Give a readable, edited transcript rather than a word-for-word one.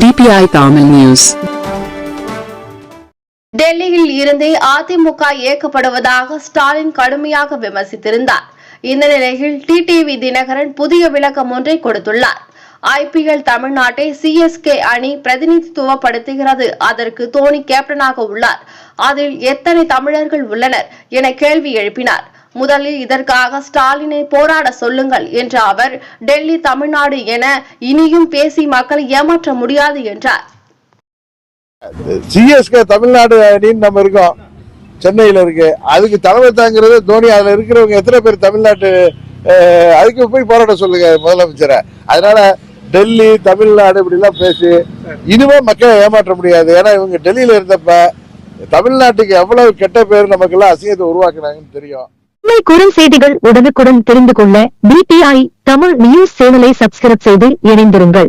DPI Tamil News. டெல்லியில் இருந்தே அதிமுக இயக்கப்படுவதாக ஸ்டாலின் கடுமையாக விமர்சித்திருந்தார். இந்த நிலையில் டிடிவி தினகரன் புதிய விளக்கம் ஒன்றை கொடுத்துள்ளார். IPL தமிழ்நாட்டை CSK அணி பிரதிநிதித்துவப்படுத்துகிறது. அதற்கு தோனி கேப்டனாக உள்ளார். அதில் எத்தனை தமிழர்கள் உள்ளனர் என கேள்வி எழுப்பினார். முதலில் இதற்காக ஸ்டாலினை போராட சொல்லுங்கள் என்ற அவர், டெல்லி தமிழ்நாடு என இனியும் பேசி மக்களை ஏமாற்ற முடியாது என்றார். CSK தமிழ்நாடு அணின்னு நம்ம இருக்கோம், சென்னையில இருக்கு. அதுக்கு தலைமை தாங்கிறது தோனி. அதுல இருக்கிறவங்க எத்தனை பேர் தமிழ்நாட்டு, அதுக்கு போய் போராட சொல்லுங்க முதலமைச்சரை. அதனால டெல்லி தமிழ்நாடு இப்படி எல்லாம் பேசி இனிமே மக்களை ஏமாற்ற முடியாது. ஏன்னா இவங்க டெல்லியில இருந்தப்ப தமிழ்நாட்டுக்கு எவ்வளவு கெட்ட பேர் நமக்கு எல்லாம் அசிங்கத்தை உருவாக்குனாங்கன்னு தெரியும். குறுஞ்செய்திகள் உடனுக்குடன் தெரிந்து கொள்ள DPI தமிழ் நியூஸ் சேனலை சப்ஸ்கிரைப் செய்து இணைந்திருங்கள்.